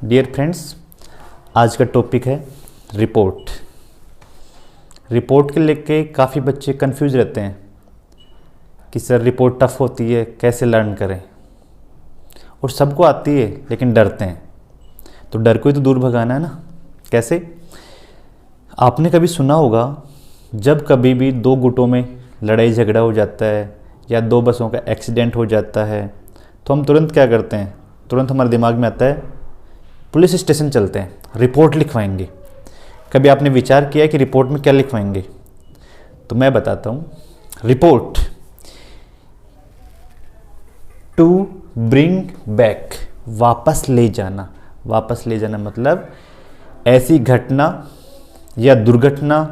Dear friends, आज का topic है रिपोर्ट। रिपोर्ट के लेके काफ़ी बच्चे कंफ्यूज रहते हैं कि सर रिपोर्ट टफ होती है, कैसे लर्न करें। और सबको आती है लेकिन डरते हैं, तो डर को ही तो दूर भगाना है ना। कैसे? आपने कभी सुना होगा जब कभी भी दो गुटों में लड़ाई झगड़ा हो जाता है या दो बसों का एक्सीडेंट हो जाता है तो हम तुरंत क्या करते हैं? तुरंत हमारे दिमाग में आता है पुलिस स्टेशन चलते हैं, रिपोर्ट लिखवाएंगे। कभी आपने विचार किया कि रिपोर्ट में क्या लिखवाएंगे? तो मैं बताता हूँ। रिपोर्ट टू ब्रिंग बैक, वापस ले जाना। वापस ले जाना मतलब ऐसी घटना या दुर्घटना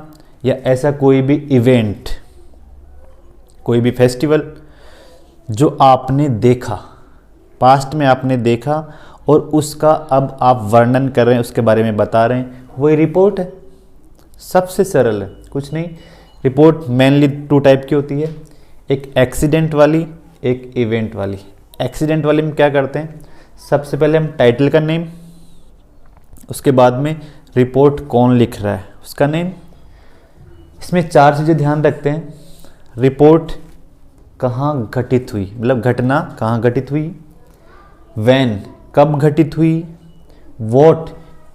या ऐसा कोई भी इवेंट, कोई भी फेस्टिवल जो आपने देखा, पास्ट में आपने देखा और उसका अब आप वर्णन कर रहे हैं, उसके बारे में बता रहे हैं, वही रिपोर्ट है। सबसे सरल है, कुछ नहीं। रिपोर्ट मेनली टू टाइप की होती है, एक एक्सीडेंट वाली, एक इवेंट वाली। एक्सीडेंट वाली में क्या करते हैं? सबसे पहले हम टाइटल का नेम, उसके बाद में रिपोर्ट कौन लिख रहा है उसका नेम। इसमें चार चीज़ें ध्यान रखते हैं। रिपोर्ट कहाँ घटित हुई, मतलब घटना कहाँ घटित हुई, व्हेन कब घटित हुई, व्हाट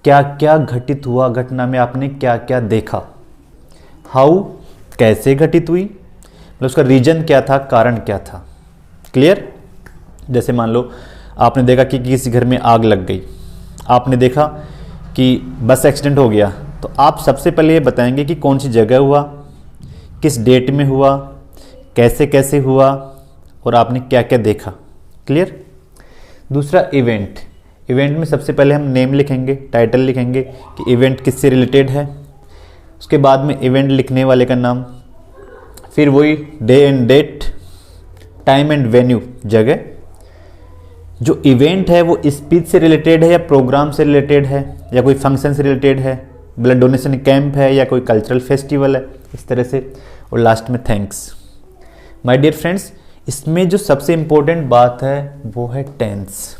क्या क्या घटित हुआ, घटना में आपने क्या क्या देखा, हाउ कैसे घटित हुई, मतलब उसका रीजन क्या था, कारण क्या था। क्लियर? जैसे मान लो आपने देखा कि किसी घर में आग लग गई, आपने देखा कि बस एक्सीडेंट हो गया, तो आप सबसे पहले ये बताएंगे कि कौन सी जगह हुआ, किस डेट में हुआ, कैसे कैसे हुआ और आपने क्या क्या देखा। क्लियर? दूसरा इवेंट। इवेंट में सबसे पहले हम नेम लिखेंगे, टाइटल लिखेंगे कि इवेंट किससे रिलेटेड है, उसके बाद में इवेंट लिखने वाले का नाम, फिर वही day and date, time and venue, जगह। जो इवेंट है वो स्पीच से रिलेटेड है या प्रोग्राम से रिलेटेड है या कोई फंक्शन से रिलेटेड है, ब्लड डोनेशन कैंप है या कोई कल्चरल फेस्टिवल है, इस तरह से। और लास्ट में थैंक्स। माय डियर फ्रेंड्स, इसमें जो सबसे इम्पोर्टेंट बात है वो है टेंस।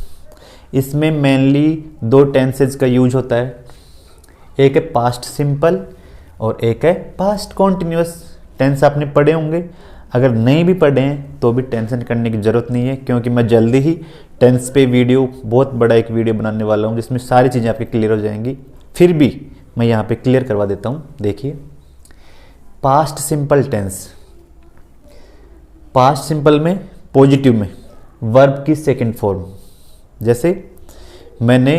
इसमें मेनली दो टेंसेज का यूज होता है, एक है पास्ट सिंपल और एक है पास्ट कॉन्टिन्यूअस। टेंस आपने पढ़े होंगे, अगर नहीं भी पढ़े हैं तो भी टेंशन करने की ज़रूरत नहीं है, क्योंकि मैं जल्दी ही टेंस पे वीडियो, बहुत बड़ा एक वीडियो बनाने वाला हूँ जिसमें सारी चीज़ें आपकी क्लियर हो जाएंगी। फिर भी मैं यहाँ पे क्लियर करवा देता हूँ। देखिए, past simple tense, past simple में पॉजिटिव में वर्ब की सेकंड फॉर्म, जैसे मैंने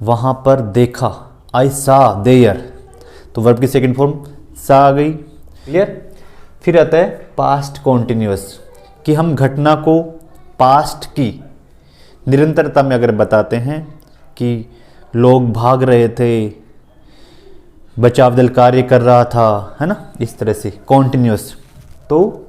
वहाँ पर देखा, आई सा देयर, तो वर्ब की सेकंड फॉर्म सा आ गई। क्लियर? फिर आता है पास्ट कॉन्टिन्यूअस, कि हम घटना को पास्ट की निरंतरता में अगर बताते हैं कि लोग भाग रहे थे, बचाव दल कार्य कर रहा था, है ना, इस तरह से कॉन्टिन्यूअस। तो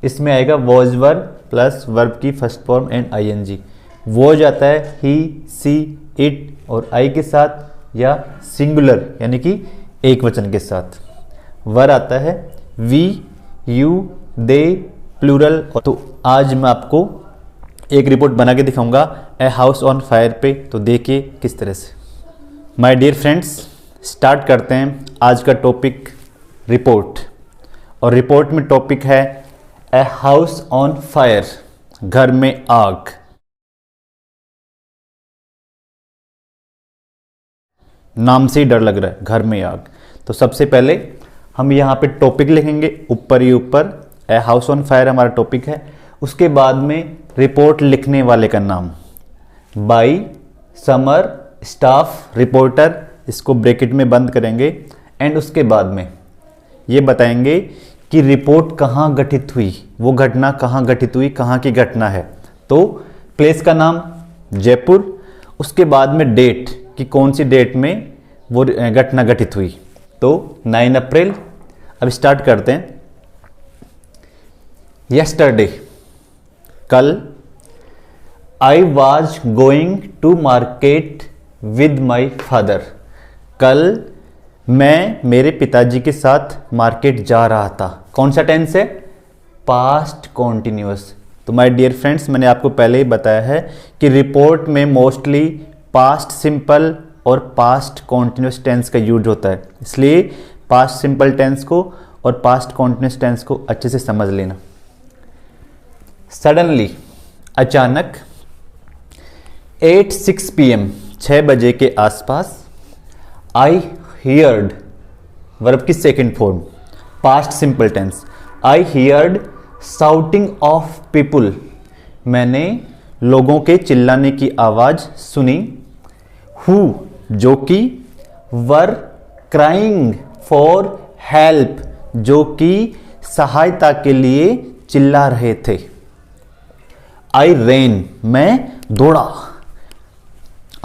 इसमें आएगा वॉज वर्ब प्लस वर्ब की first form and ING. Was आता है ही, सी, इट और आई के साथ या सिंगुलर यानी कि एक वचन के साथ। वर आता है वी, यू, दे, प्लूरल। तो आज मैं आपको एक रिपोर्ट बना के दिखाऊंगा ए हाउस ऑन फायर पे, तो देखिए किस तरह से। माय डियर फ्रेंड्स, स्टार्ट करते हैं आज का टॉपिक रिपोर्ट। और रिपोर्ट में टॉपिक है ए हाउस ऑन फायर, घर में आग। नाम से ही डर लग रहा है, घर में आग। तो सबसे पहले हम यहाँ पे टॉपिक लिखेंगे, ऊपर ही ऊपर ए हाउस ऑन फायर हमारा टॉपिक है। उसके बाद में रिपोर्ट लिखने वाले का नाम, बाई, समर, स्टाफ, रिपोर्टर, इसको ब्रैकेट में बंद करेंगे। एंड उसके बाद में ये बताएंगे कि रिपोर्ट कहाँ घटित हुई, वो घटना कहाँ घटित हुई, कहाँ की घटना है। तो प्लेस का नाम जयपुर, उसके बाद में डेट कि कौन सी डेट में वो घटना घटित हुई, तो 9 अप्रैल। अब स्टार्ट करते हैं। यस्टरडे, कल। I was going to market with my father, कल मैं मेरे पिताजी के साथ मार्केट जा रहा था। कौन सा टेंस है? Past continuous. तो माय डियर फ्रेंड्स, मैंने आपको पहले ही बताया है कि रिपोर्ट में मोस्टली पास्ट सिंपल और पास्ट कॉन्टिन्यूस टेंस का यूज होता है, इसलिए पास्ट सिंपल टेंस को और पास्ट कॉन्टिन्यूस टेंस को अच्छे से समझ लेना। सडनली, अचानक, 8:06 PM 6 बजे के आसपास, आई हियर्ड, वर्ब की second form, past simple tense, I heard shouting of people, मैंने लोगों के चिल्लाने की आवाज सुनी, हु, जो कि, वर क्राइंग फॉर हेल्प, जो कि सहायता के लिए चिल्ला रहे थे, आई रेन, मैं दौड़ा,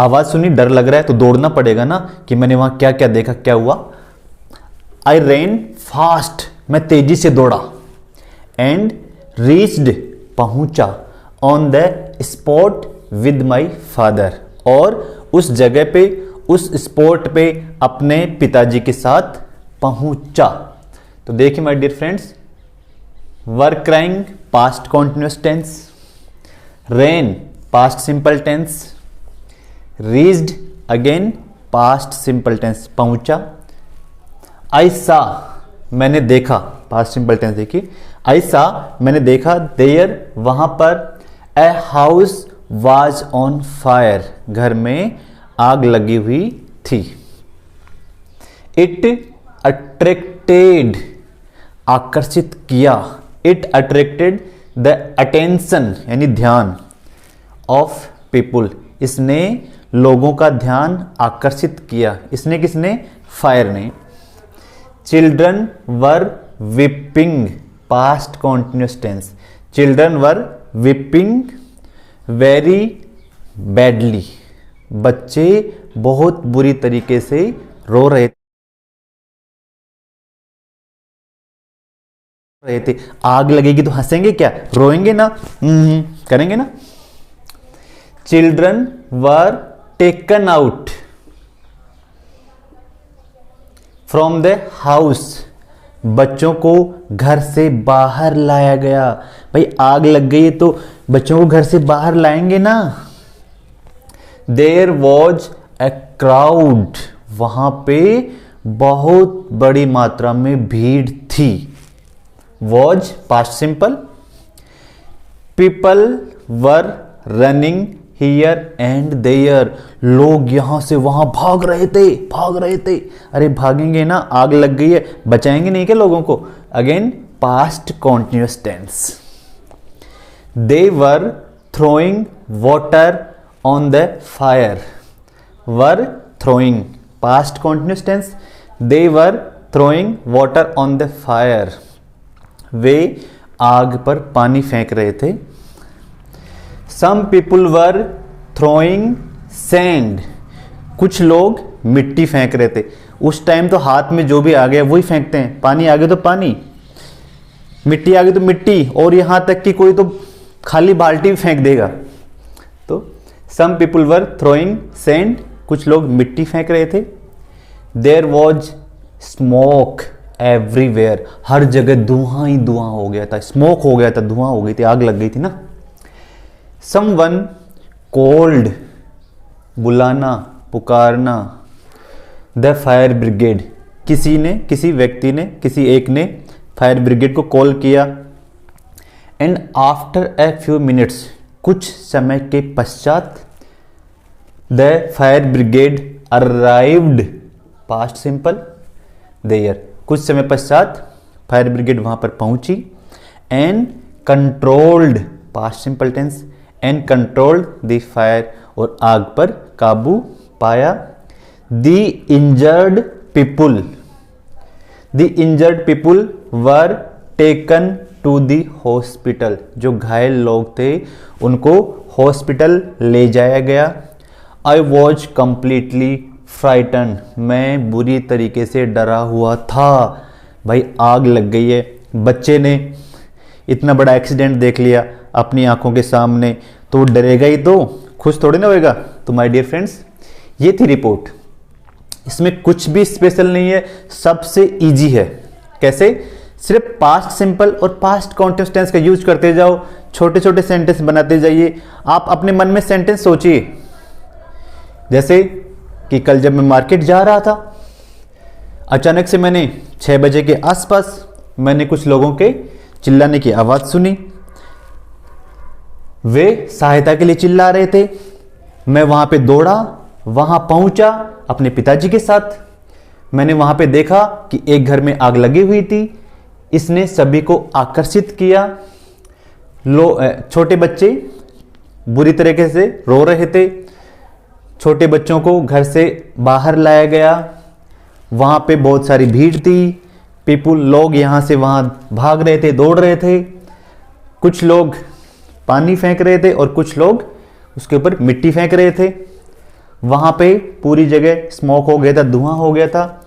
आवाज सुनी, डर लग रहा है तो दौड़ना पड़ेगा ना कि मैंने वहां क्या क्या देखा, क्या हुआ। आई रेन फास्ट, मैं तेजी से दौड़ा, एंड रीच्ड, पहुंचा, on the spot with my father, और उस जगह पे, उस स्पॉट पे अपने पिताजी के साथ पहुंचा। तो देखिए my dear friends, were crying past continuous tense, ran past simple tense, reached again past simple tense, पहुंचा। आई सा, मैंने देखा, पास्ट सिंपल टेंस देखिए, आई सा, मैंने देखा, देयर, वहां पर, a house was on fire, घर में आग लगी हुई थी। इट अट्रैक्टेड, आकर्षित किया, इट अट्रैक्टेड द अटेंशन यानी ध्यान, ऑफ पीपुल, इसने लोगों का ध्यान आकर्षित किया, इसने किसने, फायर ने। Children were weeping, past continuous tense, children were weeping very badly, बच्चे बहुत बुरी तरीके से रो रहे थे। आग लगेगी तो हंसेंगे क्या, रोएंगे ना, करेंगे ना। Children were taken out from the house, बच्चों को घर से बाहर लाया गया। भाई आग लग गई है तो बच्चों को घर से बाहर लाएंगे ना। देयर वॉज ए क्राउड, वहां पे बहुत बड़ी मात्रा में भीड़ थी। Was past simple. People were running here and there, लोग यहां से वहां भाग रहे थे। अरे भागेंगे ना, आग लग गई है, बचाएंगे नहीं क्या लोगों को। Again past continuous tense. They were throwing water on the fire, were throwing past continuous tense. They were throwing water on the fire, वे आग पर पानी फेंक रहे थे। Some people were throwing sand, कुछ लोग मिट्टी फेंक रहे थे। उस टाइम तो हाथ में जो भी आ गया वही फेंकते हैं, पानी आ गया तो पानी, मिट्टी आ गई तो मिट्टी, और यहां तक कि कोई तो खाली बाल्टी भी फेंक देगा। तो some people were throwing sand, कुछ लोग मिट्टी फेंक रहे थे। There was smoke everywhere, हर जगह धुआं ही धुआं हो गया था, स्मोक हो गया था, धुआं हो गई थी, आग लग गई थी ना। Someone called, बुलाना, पुकारना। The fire brigade, किसी ने, किसी व्यक्ति ने, किसी एक ने फायर ब्रिगेड को कॉल किया। And after a few minutes, कुछ समय के पश्चात, the fire brigade arrived, past simple, there, कुछ समय पश्चात फायर ब्रिगेड वहां पर पहुंची। And controlled, past simple tense, and controlled the fire, और आग पर काबू पाया। The injured people, the injured people were taken to the hospital, जो घायल लोग थे उनको हॉस्पिटल ले जाया गया। आई वॉज कंप्लीटली फ्राइटन, मैं बुरी तरीके से डरा हुआ था। भाई आग लग गई है, बच्चे ने इतना बड़ा एक्सीडेंट देख लिया अपनी आंखों के सामने, तो डरेगा ही, तो खुश थोड़ी ना होएगा। तो माय डियर फ्रेंड्स, ये थी रिपोर्ट, इसमें कुछ भी स्पेशल नहीं है, सबसे इजी है। कैसे? सिर्फ पास्ट सिंपल और पास्ट कॉन्टिन्यूअस टेंस का यूज करते जाओ, छोटे छोटे सेंटेंस बनाते जाइए। आप अपने मन में सेंटेंस सोचिए, जैसे कि कल जब मैं मार्केट जा रहा था, अचानक से मैंने 6 बजे के आसपास मैंने कुछ लोगों के चिल्लाने की आवाज़ सुनी। वे सहायता के लिए चिल्ला रहे थे। मैं वहाँ पे दौड़ा, वहाँ पहुँचा अपने पिताजी के साथ। मैंने वहाँ पे देखा कि एक घर में आग लगी हुई थी। इसने सभी को आकर्षित किया। छोटे बच्चे बुरी तरीके से रो रहे थे। छोटे बच्चों को घर से बाहर लाया गया। वहाँ पे बहुत सारी भीड़ थी। लोग यहाँ से वहाँ भाग रहे थे, दौड़ रहे थे। कुछ लोग पानी फेंक रहे थे और कुछ लोग उसके ऊपर मिट्टी फेंक रहे थे। वहाँ पे पूरी जगह स्मोक हो गया था, धुआं हो गया था।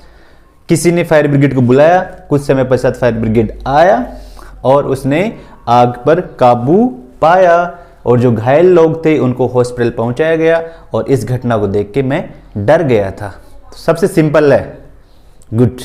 किसी ने फायर ब्रिगेड को बुलाया। कुछ समय पश्चात फायर ब्रिगेड आया और उसने आग पर काबू पाया और जो घायल लोग थे उनको हॉस्पिटल पहुंचाया गया। और इस घटना को देख के मैं डर गया था। तो सबसे सिंपल है, गुड।